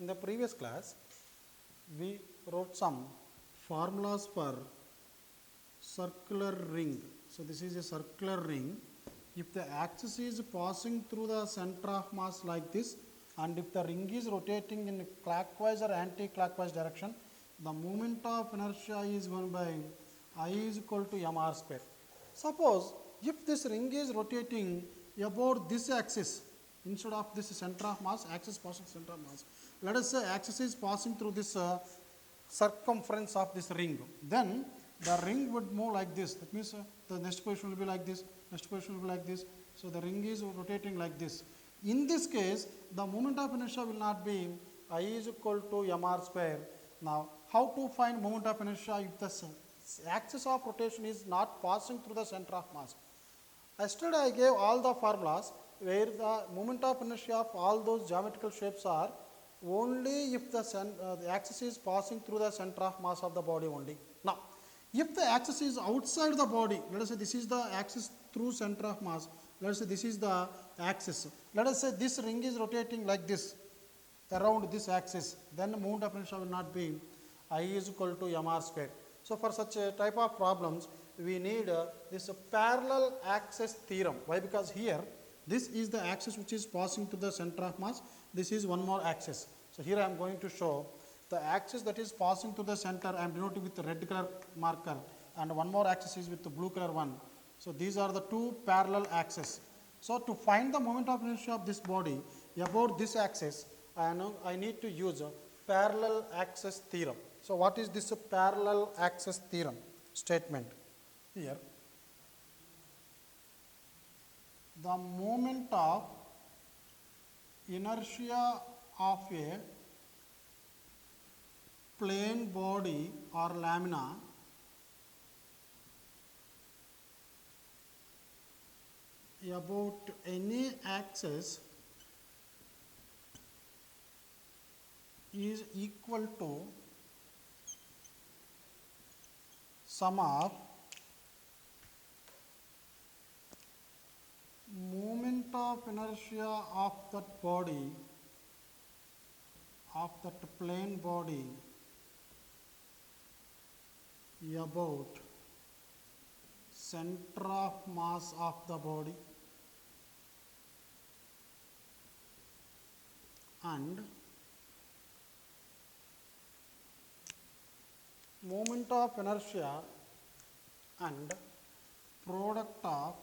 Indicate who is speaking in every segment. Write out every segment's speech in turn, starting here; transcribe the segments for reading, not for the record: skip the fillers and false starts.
Speaker 1: In the previous class, we wrote some formulas for circular ring. So, this is a circular ring. If the axis is passing through the center of mass like this, and if the ring is rotating in clockwise or anti-clockwise direction, the moment of inertia is 1 by I is equal to mr square. Suppose if this ring is rotating about this axis instead of this center of mass, axis passing center of mass. Let us say axis is passing through this circumference of this ring. Then the ring would move like this. That means the next position will be like this, next position will be like this. So the ring is rotating like this. In this case, the moment of inertia will not be I is equal to mr square. Now, how to find moment of inertia if the axis of rotation is not passing through the center of mass? Yesterday I gave all the formulas where the moment of inertia of all those geometrical shapes are only if the axis is passing through the center of mass of the body only. Now, if the axis is outside the body, let us say this is the axis through center of mass, let us say this is the axis. Let us say this ring is rotating like this around this axis, then the moment of inertia will not be I is equal to mr square. So, for such a type of problems, we need this parallel axis theorem. Why? Because here this is the axis which is passing through the center of mass, this is one more axis. So, here I am going to show the axis that is passing through the center, I am denoting with the red color marker, and one more axis is with the blue color one. So, these are the two parallel axes. So, to find the moment of inertia of this body about this axis, I need to use a parallel axis theorem. So, what is this parallel axis theorem statement? Here, the moment of inertia of a plane body or lamina about any axis is equal to sum of moment of inertia of that body, of that plane body about center of mass of the body and moment of inertia and product of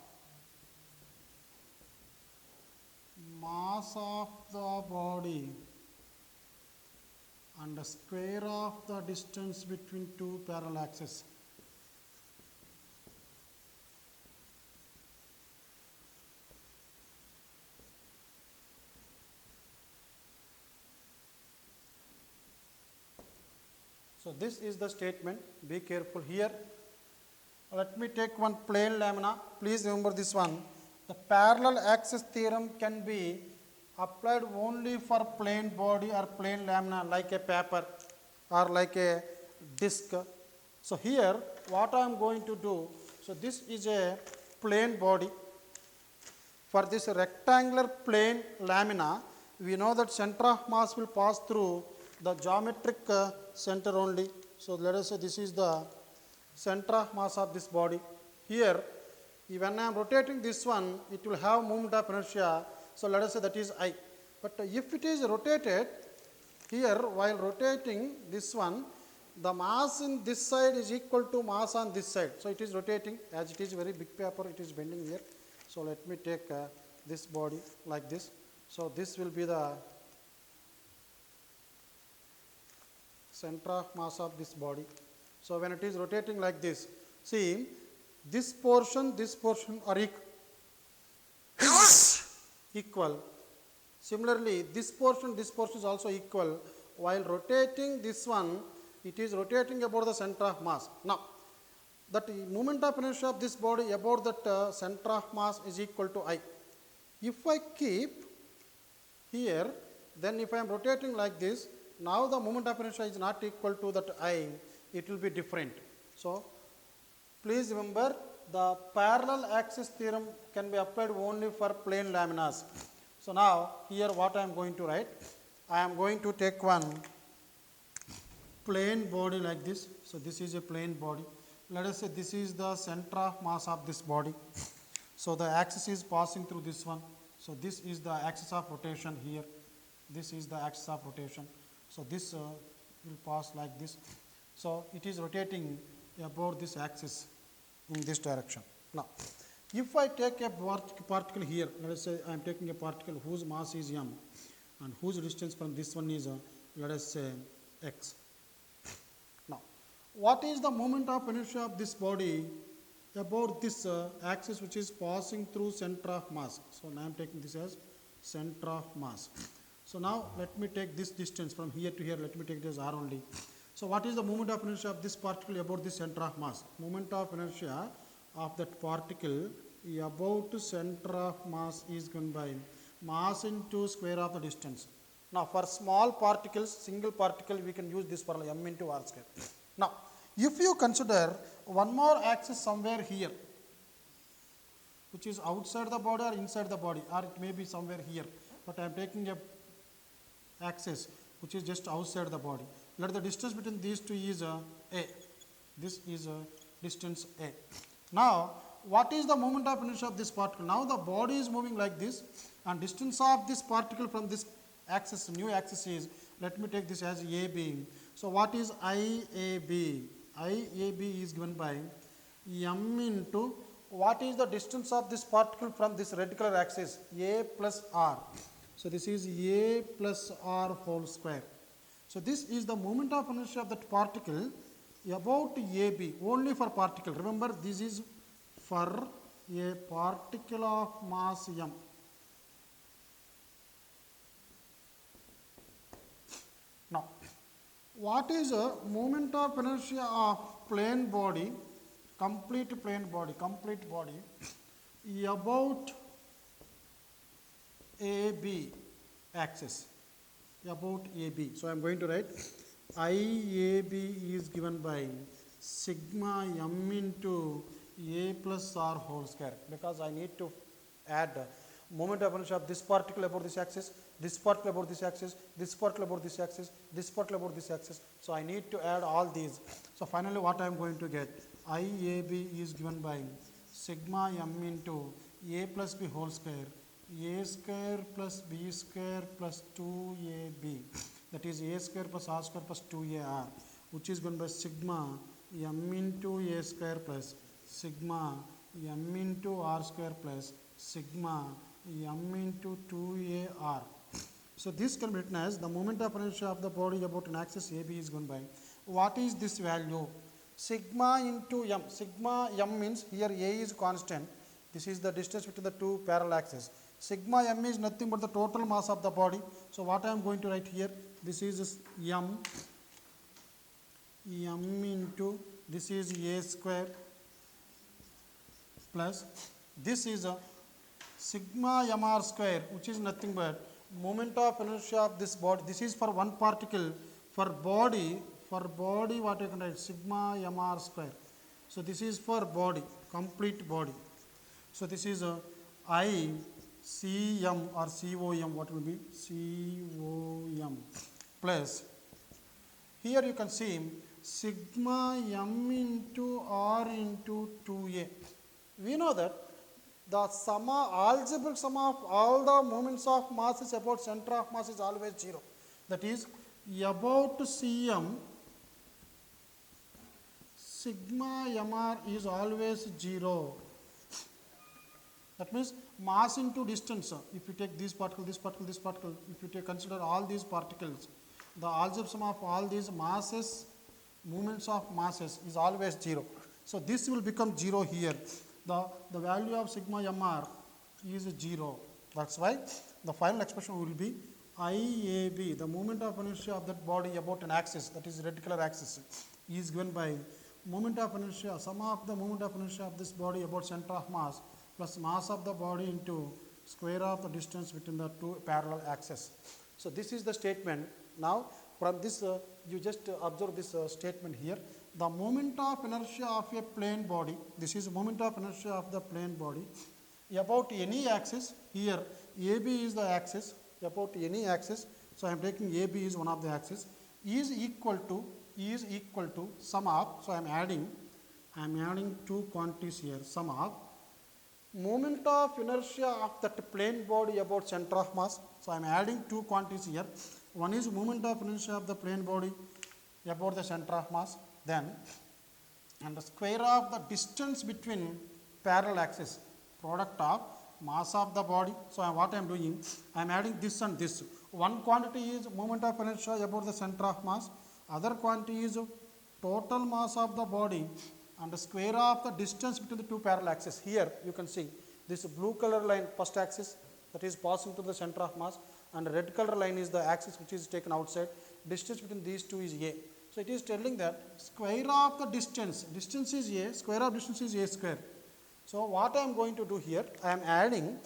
Speaker 1: mass of the body and the square of the distance between two parallel axes. So, this is the statement. Be careful here. Let me take one plane lamina. Please remember this one. The parallel axis theorem can be applied only for plane body or plane lamina like a paper or like a disc. So, here what I am going to do, so this is a plane body. For this rectangular plane lamina, we know that center of mass will pass through the geometric center only. So, let us say this is the center of mass of this body. Here, when I am rotating this one, it will have moment of inertia. So, let us say that is I. But if it is rotated here, while rotating this one, the mass in this side is equal to mass on this side. So, it is rotating, as it is very big paper, it is bending here. So, let me take this body like this. So, this will be the center of mass of this body. So, when it is rotating like this, see this portion are equal. Similarly, this portion is also equal. While rotating this one, it is rotating about the center of mass. Now, that moment of inertia of this body about that center of mass is equal to I. If I keep here, then if I am rotating like this, now the moment of inertia is not equal to that I, it will be different. So, please remember the parallel axis theorem can be applied only for plane laminas. So, now here what I am going to write, I am going to take one plane body like this. So, this is a plane body. Let us say this is the center of mass of this body. So, the axis is passing through this one. So, this is the axis of rotation here. This is the axis of rotation. So, this will pass like this. So, it is rotating about this axis in this direction. Now, if I take a particle here, let us say I am taking a particle whose mass is m and whose distance from this one is let us say x. Now, what is the moment of inertia of this body about this axis which is passing through center of mass? So, now I am taking this as center of mass. So, now let me take this distance from here to here, let me take it as r only. So, what is the moment of inertia of this particle about the center of mass? Moment of inertia of that particle about center of mass is given by mass into square of the distance. Now, for small particles, single particle, we can use this formula m into r square. Now, if you consider one more axis somewhere here, which is outside the body or inside the body, or it may be somewhere here, but I am taking a axis which is just outside the body. Let the distance between these two is a. This is a distance a. Now, what is the moment of inertia of this particle? Now, the body is moving like this, and distance of this particle from this axis, new axis is, let me take this as AB. So, what is IAB? IAB is given by m into what is the distance of this particle from this red color axis? A plus r. So, this is A plus r whole square. So, this is the moment of inertia of that particle about AB, only for particle. Remember, this is for a particle of mass m. Now, what is a moment of inertia of plane body, complete body about AB axis, about AB. So, I am going to write IAB is given by sigma m into A plus r whole square, because I need to add moment of inertia of this particle about this axis, this particle about this axis, this particle about this axis, this particle about this axis. So, I need to add all these. So, finally, what I am going to get? IAB is given by sigma m into A plus b whole square, A square plus b square plus 2ab, that is A square plus r square plus 2ar, which is given by sigma m into A square plus sigma m into r square plus sigma m into 2ar. So, this can be written as the moment of inertia of the body about an axis AB is given by, what is this value? Sigma into m. Sigma m means here A is constant. This is the distance between the two parallel axes. Sigma m is nothing but the total mass of the body. So, what I am going to write here? This is m into, this is A square plus, this is a sigma mr square, which is nothing but moment of inertia of this body. This is for one particle. For body what you can write? Sigma mr square. So, this is for body, complete body. So, this is a I CM or COM, what will be? COM plus, here you can see sigma m into r into 2a. We know that the algebraic sum of all the moments of masses about center of mass is always 0. That is, about Cm, sigma mr is always 0. That means mass into distance. If you take this particle, this particle, this particle, if you consider all these particles, the algebraic sum of all these masses, moments of masses is always 0. So, this will become 0 here. The value of sigma mr is 0. That is why the final expression will be IAB, the moment of inertia of that body about an axis, that is red color axis, is given by moment of inertia, sum of the moment of inertia of this body about center of mass plus mass of the body into square of the distance between the two parallel axes. So, this is the statement. Now, from this you just observe this statement here. The moment of inertia of a plane body, this is moment of inertia of the plane body about any axis. Here AB is the axis about any axis. So I am taking AB is one of the axis, is equal to sum of, so I am adding two quantities here, sum of moment of inertia of that plane body about center of mass. So I am adding two quantities here. One is moment of inertia of the plane body about the center of mass, then and the square of the distance between parallel axis, product of mass of the body. So what I am doing, I am adding this and this. One quantity is moment of inertia about the center of mass, other quantity is total mass of the body and the square of the distance between the two parallel axes. Here you can see this blue color line first axis that is passing through the center of mass, and the red color line is the axis which is taken outside. Distance between these two is a. So it is telling that square of the distance is a, square of distance is a square. So what I am going to do here, I am adding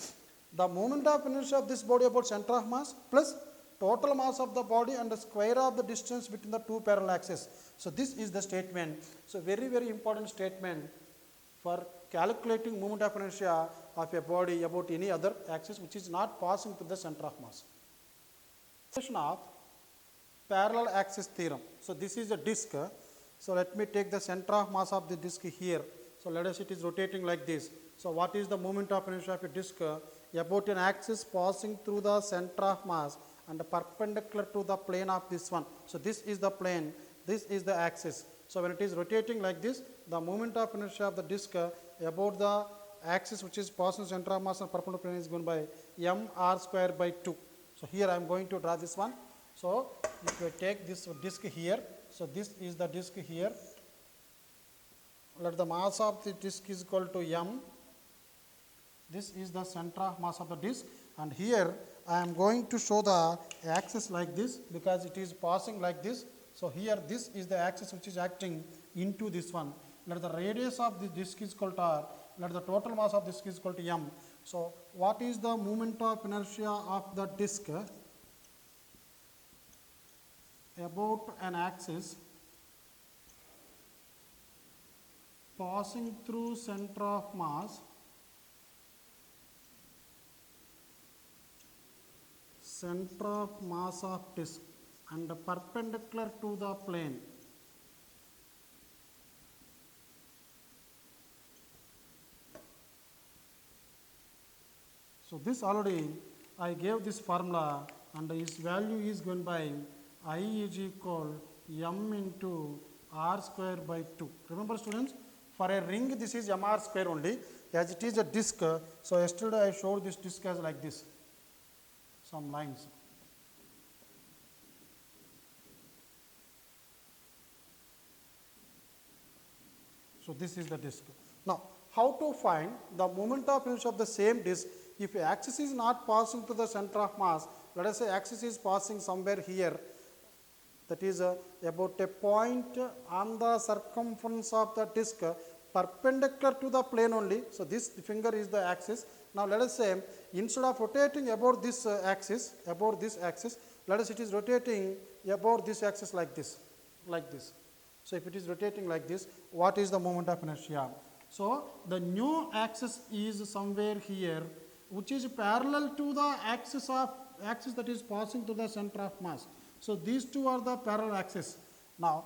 Speaker 1: the moment of inertia of this body about center of mass plus total mass of the body and the square of the distance between the two parallel axes. So this is the statement. So very, very important statement for calculating moment of inertia of a body about any other axis which is not passing through the center of mass. Of parallel axis theorem. So this is a disc. So let me take the center of mass of the disc here. So let us, it is rotating like this. So what is the moment of inertia of a disc about an axis passing through the center of mass and perpendicular to the plane of this one. So this is the plane, this is the axis. So when it is rotating like this, the moment of inertia of the disc about the axis which is passing center of mass and perpendicular plane is given by mr square by 2. So here I am going to draw this one. So if you take this disc here, so this is the disc here. Let the mass of the disc is equal to m. This is the center of mass of the disc, and here I am going to show the axis like this because it is passing like this. So here this is the axis which is acting into this one. Let the radius of the disc is equal to r. Let the total mass of the disc is equal to m. So what is the moment of inertia of the disc about an axis passing through center of mass of disc and perpendicular to the plane. So this already I gave this formula, and its value is given by I is equal m into r square by 2. Remember students, for a ring this is mr square only, as it is a disc. So yesterday I showed this disc as like this, some lines. So this is the disc. Now how to find the moment of inertia of the same disc if a axis is not passing to the center of mass? Let us say axis is passing somewhere here, that is about a point on the circumference of the disc perpendicular to the plane only. So this finger is the axis. Now let us say instead of rotating about this axis, let us it is rotating about this axis like this, So if it is rotating like this, what is the moment of inertia? So the new axis is somewhere here, which is parallel to the axis that is passing to the center of mass. So these two are the parallel axis. Now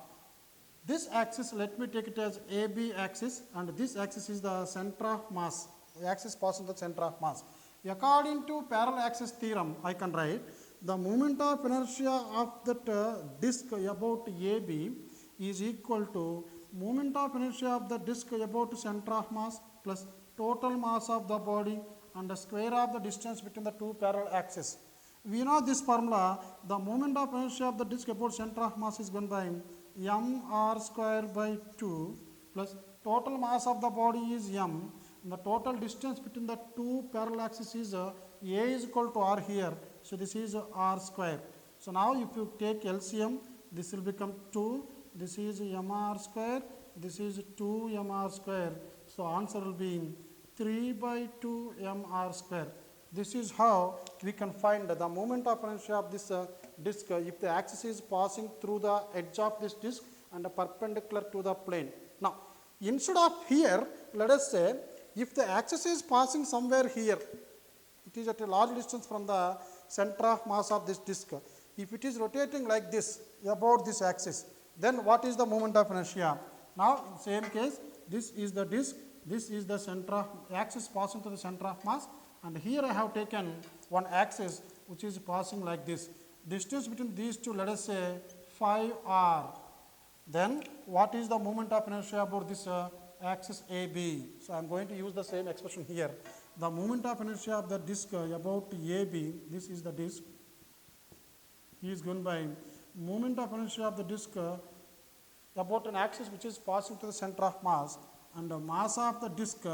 Speaker 1: this axis, let me take it as AB axis, and this axis is the center of mass, the axis passing the center of mass. According to parallel axis theorem, I can write the moment of inertia of that disc about AB is equal to moment of inertia of the disc about center of mass plus total mass of the body and the square of the distance between the two parallel axes. We know this formula, the moment of inertia of the disc about center of mass is given by mr square by 2 plus total mass of the body is m, and the total distance between the two parallel axes is a is equal to r here. So this is r square. So now if you take LCM, this will become 2, this is mr square, this is 2 mr square. So answer will be 3 by 2 mr square. This is how we can find the moment of inertia of this disc if the axis is passing through the edge of this disc and perpendicular to the plane. Now instead of here, let us say if the axis is passing somewhere here, it is at a large distance from the center of mass of this disc. If it is rotating like this about this axis, then what is the moment of inertia? Now, in same case, this is the disk, this is the center of axis passing to the center of mass, and here I have taken one axis which is passing like this. Distance between these two, let us say 5r. Then what is the moment of inertia about this axis AB? So I am going to use the same expression here. The moment of inertia of the disk about AB, this is the disk, is given by moment of inertia of the disk about an axis which is passing to the center of mass, and the mass of the disk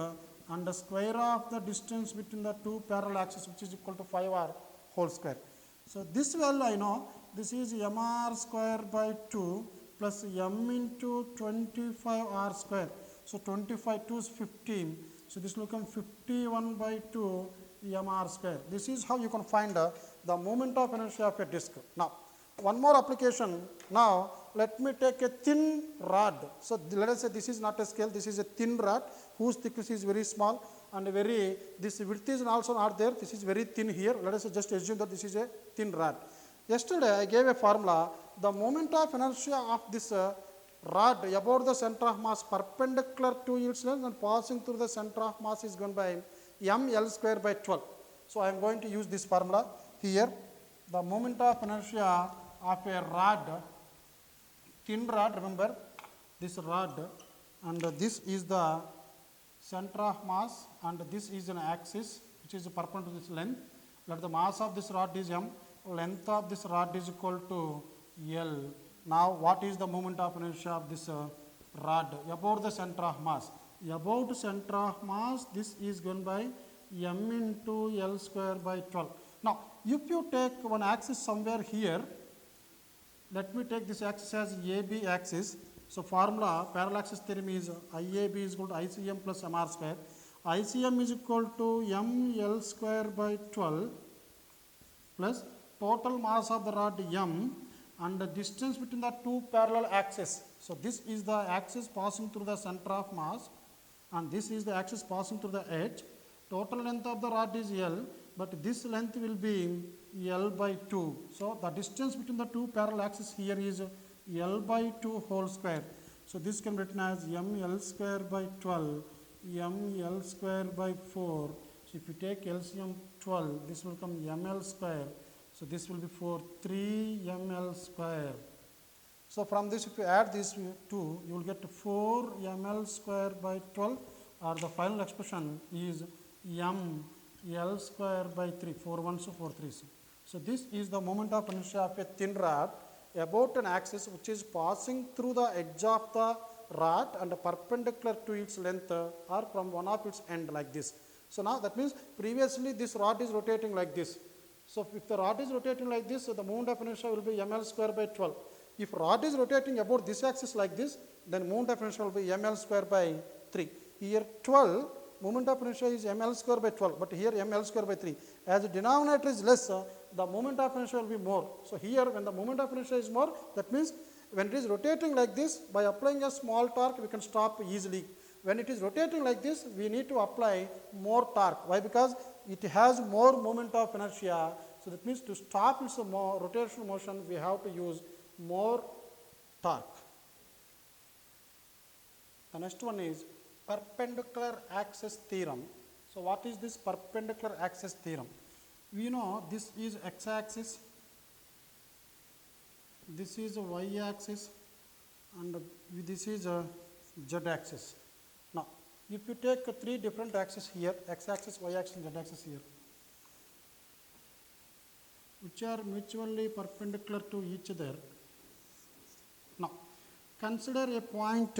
Speaker 1: and the square of the distance between the two parallel axes, which is equal to 5r whole square. So this value I know, this is mr square by 2 plus m into 25r square. So 25 2 is 15. So this will become 51 by 2 mr square. This is how you can find the moment of inertia of a disk. Now, one more application. Now, let me take a thin rod. So let us say this is not a scale, this is a thin rod whose thickness is very small and this width is also not there. This is very thin here. Let us just assume that this is a thin rod. Yesterday I gave a formula. The moment of inertia of this rod about the center of mass perpendicular to its length and passing through the center of mass is given by ml square by 12. So I am going to use this formula here. The moment of inertia of a rod, thin rod, remember this rod, and this is the center of mass, and this is an axis which is perpendicular to this length. Let the mass of this rod is m, length of this rod is equal to L. Now, what is the moment of inertia of this rod about the center of mass? About center of mass, this is given by m into L square by 12. Now, if you take one axis somewhere here, let me take this axis as AB axis. So, formula parallel axis theorem is IAB is equal to ICM plus MR square. ICM is equal to ML square by 12 plus total mass of the rod M and the distance between the two parallel axes. So, this is the axis passing through the center of mass and this is the axis passing through the edge. Total length of the rod is L, but this length will be L by 2. So, the distance between the two parallel axes here is L by 2 whole square. So, this can be written as ML square by 12, ML square by 4. So, if you take LCM 12, this will become ML square. So, this will be 4, 3 ML square. So, from this if you add these two, you will get 4 ML square by 12, or the final expression is M L square by 3, 4 1s, so 4 3s. So, this is the moment of inertia of a thin rod about an axis which is passing through the edge of the rod and perpendicular to its length or from one of its end like this. So, now that means previously this rod is rotating like this. So, if the rod is rotating like this, the moment of inertia will be ml square by 12. If rod is rotating about this axis like this, then moment of inertia will be ml square by 3. Here 12, moment of inertia is ml square by 12, but here ml square by 3. As the denominator is less, the moment of inertia will be more. So, here when the moment of inertia is more, that means when it is rotating like this, by applying a small torque, we can stop easily. When it is rotating like this, we need to apply more torque. Why? Because it has more moment of inertia. So, that means to stop its rotational motion, we have to use more torque. The next one is perpendicular axis theorem. So, what is this perpendicular axis theorem? We know this is x-axis, this is a y-axis, and this is a z-axis. Now, if you take 3 different axes here, x-axis, y-axis and z-axis here, which are mutually perpendicular to each other. Now, consider a point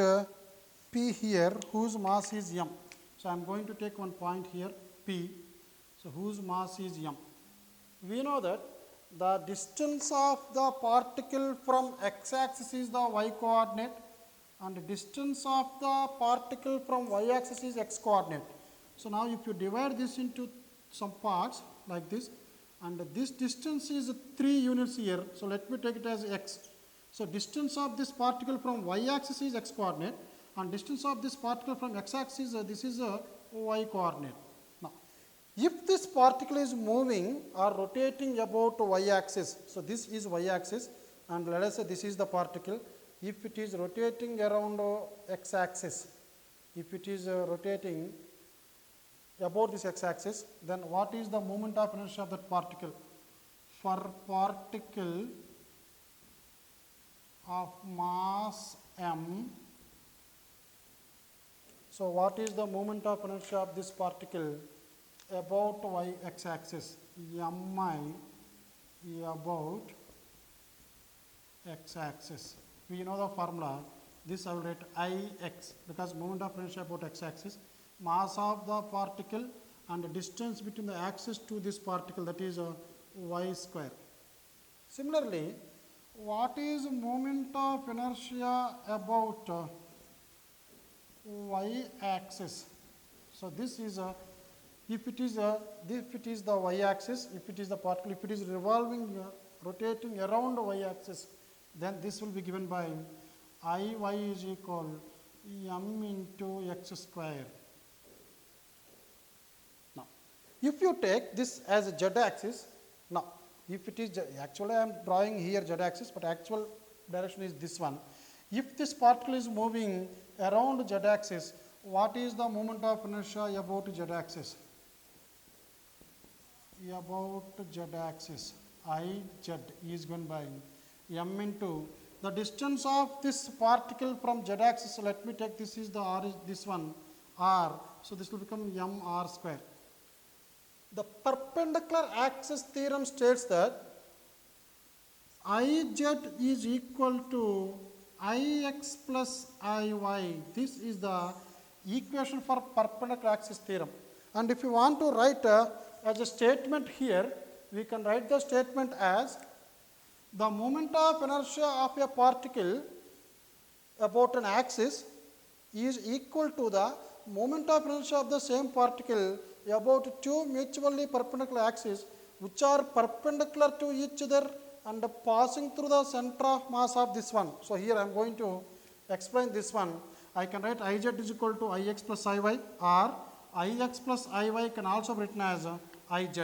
Speaker 1: P here whose mass is m. So, I am going to take one point here P, so whose mass is m. We know that the distance of the particle from x-axis is the y-coordinate and the distance of the particle from y-axis is x-coordinate. So, now if you divide this into some parts like this, and this distance is 3 units here. So, let me take it as x. So, distance of this particle from y-axis is x-coordinate and distance of this particle from x-axis, this is a y-coordinate. Now, If this particle is moving or rotating about y-axis, so this is y-axis and let us say this is the particle. If it is rotating around x-axis, if it is rotating about this x-axis, then what is the moment of inertia of that particle? For particle of mass m, so what is the moment of inertia of this particle about y-axis? Mi about x-axis. We know the formula. This I will write Ix because moment of inertia about x-axis, mass of the particle and the distance between the axis to this particle, that is y square. Similarly, what is moment of inertia about y-axis? So this is if it is the y-axis, if it is the particle, if it is revolving, rotating around y-axis, then this will be given by Iy is equal m into x square. Now, if you take this as a z-axis, now if it is, actually I am drawing here z-axis, but actual direction is this one. If this particle is moving around z-axis, what is the moment of inertia about z-axis? About z-axis, Iz is given by m into the distance of this particle from z-axis. So let me take this is the r, is this one r, so this will become m r square. The perpendicular axis theorem states that Iz is equal to Ix plus Iy. This is the equation for perpendicular axis theorem. And if you want to write as a statement here, we can write the statement as the moment of inertia of a particle about an axis is equal to the moment of inertia of the same particle about two mutually perpendicular axes which are perpendicular to each other and passing through the center of mass of this one. So here I am going to explain this one. I can write Iz is equal to Ix plus Iy, or Ix plus Iy can also be written as Iz.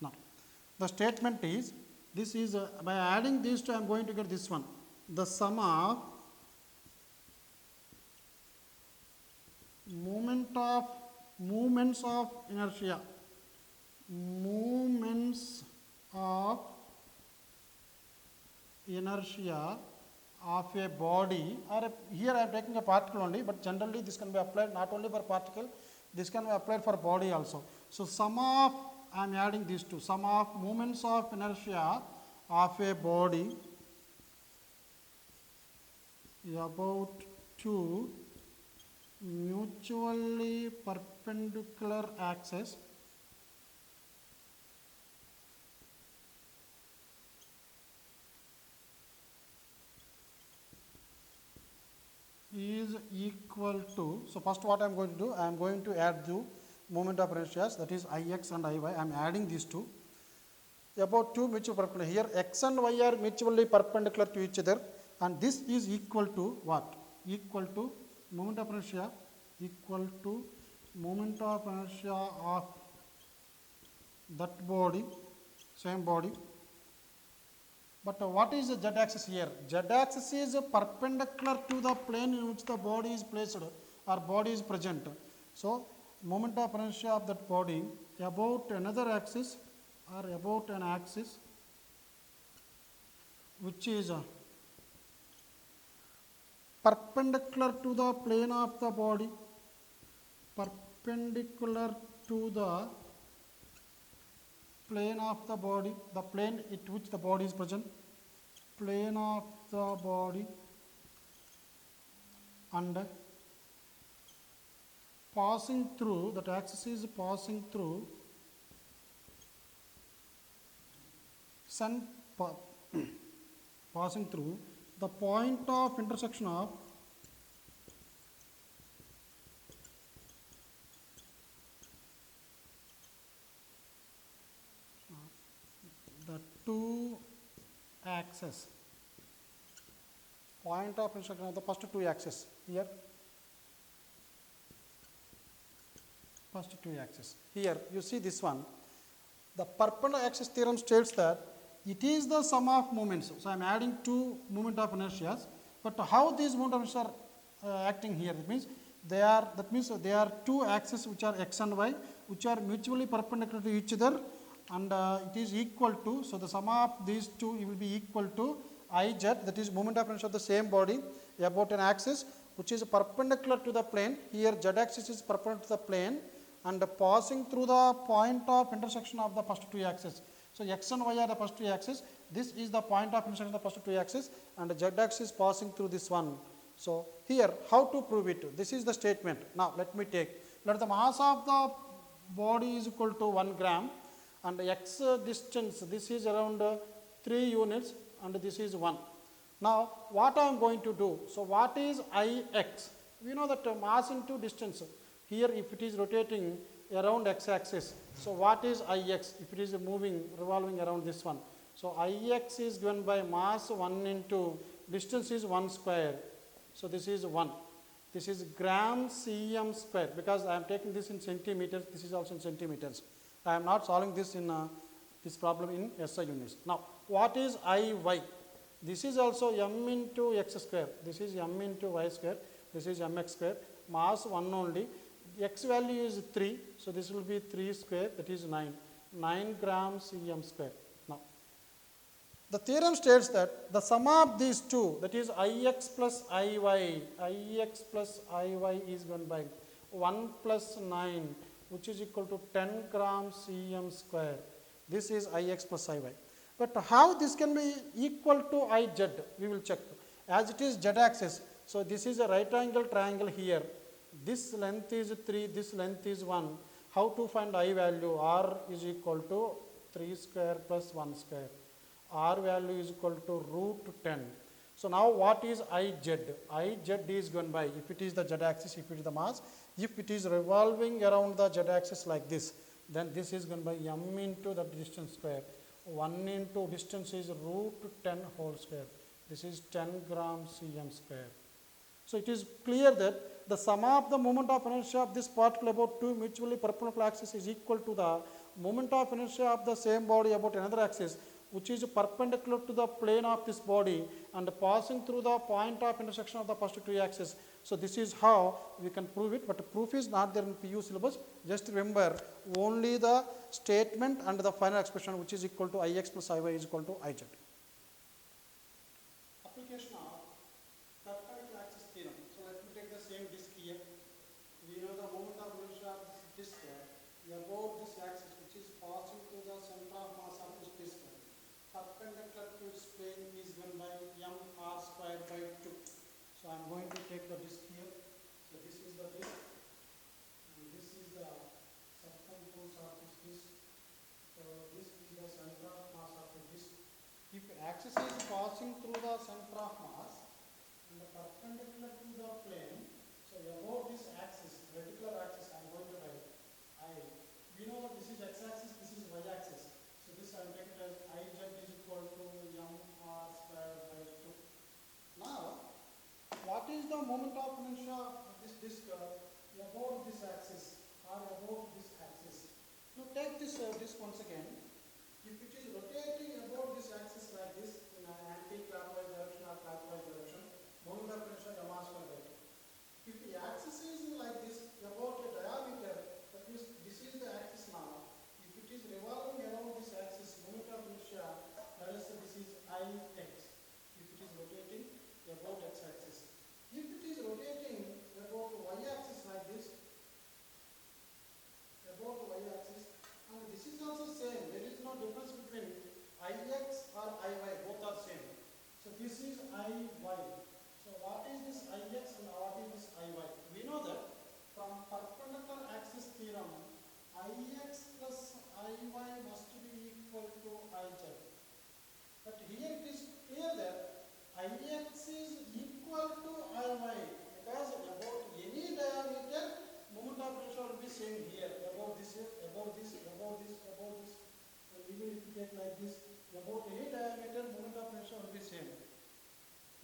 Speaker 1: Now, the statement is, this is by adding these two I am going to get this one. The sum of moments of inertia, moments of inertia of a body, or here I am taking a particle only, but generally this can be applied not only for particle, this can be applied for body also. So sum of, I am adding these two, sum of moments of inertia of a body about two mutually perpendicular axes is equal to, so first what I am going to do, I am going to add the moment of inertia, that is Ix and Iy. I am adding these two about two mutually perpendicular. Here x and y are mutually perpendicular to each other, and this is equal to what? Equal to moment of inertia equal to moment of inertia of that body, same body. But what is the z-axis here? Z-axis is perpendicular to the plane in which the body is placed or body is present. So moment of inertia of that body about another axis or about an axis which is perpendicular to the plane of the body, perpendicular to the plane of the body, the plane at which the body is present, plane of the body, and passing through, that axis is passing through passing through the point of intersection of the two axes. point of intersection of the first two axes here. First two axes. Here you see this one. The perpendicular axis theorem states that it is the sum of moments. So I am adding two moment of inertia. But how these moment of inertia are acting here? That means they are two axes which are x and y, which are mutually perpendicular to each other, and it is equal to. So the sum of these two will be equal to Iz, that is moment of inertia of the same body about an axis which is perpendicular to the plane. Here z axis is perpendicular to the plane and passing through the point of intersection of the first two axes. So x and y are the first two axes. This is the point of intersection of the first two axes, and z axis passing through this one. So here, how to prove it? This is the statement. Now let me take. Let the mass of the body is equal to 1 gram, and x distance. This is around 3 units, and this is 1. Now what I am going to do? So what is Ix? We know that mass into distance. Here if it is rotating around x-axis, so what is Ix if it is moving, revolving around this one? So Ix is given by mass 1 into distance is 1 square. So this is 1. This is gram cm square, because I am taking this in centimeters, this is also in centimeters. I am not solving this in this problem in SI units. Now what is Iy? This is also m into x square, this is m into y square, this is mx square, mass 1 only. X value is 3, so this will be 3 square, that is 9 grams cm square. Now, the theorem states that the sum of these two, that is Ix plus Iy is given by 1 plus 9, which is equal to 10 grams cm square. This is Ix plus Iy. But how this can be equal to Iz? We will check. As it is z axis, so this is a right angle triangle here. This length is 3, this length is 1. How to find I value? R is equal to 3 square plus 1 square. R value is equal to root 10. So now what is Iz? Iz is given by, if it is the z axis, if it is the mass, if it is revolving around the z axis like this, then this is given by m into the distance square. 1 into distance is root 10 whole square. This is 10 grams cm square. So it is clear that the sum of the moment of inertia of this particle about two mutually perpendicular axes is equal to the moment of inertia of the same body about another axis, which is perpendicular to the plane of this body and passing through the point of intersection of the first two axes. So this is how we can prove it, but proof is not there in PU syllabus. Just remember only the statement and the final expression, which is equal to Ix plus Iy is equal to Iz. Application of perpendicular axis theorem. So let me take the same disk here. We know the moment of inertia of this disk about this axis, which is passing through the center of mass of this disk. Perpendicular to its plane is given by m r square by 2. So I am going to take the disk here. So this is the disk, and this is the circumference of this disk. So this is the center of mass of the disk. If axis is passing through the center of mass and perpendicular to the plane, so about this axis, reticular axis, I am going to write we know that this is x-axis, this is y-axis. So this I am taking as Iz is equal to m r square by 2. Now, what is the moment of inertia of this disk about this axis or about this axis? Now take this disk once again. If it is rotating about this axis like this in an anti-clockwise direction or clockwise direction, moment of inertia m r square by 2. If the axis is like this about a diameter, that means this is the axis now. If it is revolving around this axis, moment of inertia, let us say this is Ix. If it is rotating about x-axis. If it is rotating about y-axis like this, about y-axis, and this is also same. There is no difference between Ix or Iy. Both are same. So this is Iy. So what is this Ix and what is this Iy? We know that from perpendicular axis theorem, Ix plus Iy must be equal to Iz. But here it is clear that Ix is equal to Iy, because about any diameter, moment of inertia will be same here. About this, about this, about this, about this. And even if you take like this, about any diameter, moment of inertia will be same.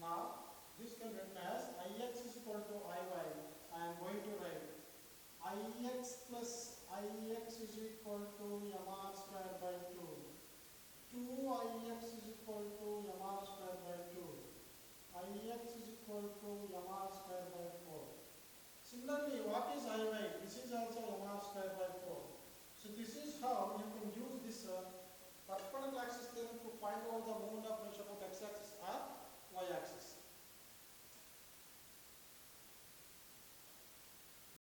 Speaker 1: Now, This can be written as Ix is equal to Iy. I am going to write Ix plus Ix is equal to mr square by 2. 2Ix is equal to mr square by 2. Ix is equal to mr square by 4. Similarly, what is Iy? This is also mr square by 4. So this is how you can use this perpendicular axis theorem to find out the mode of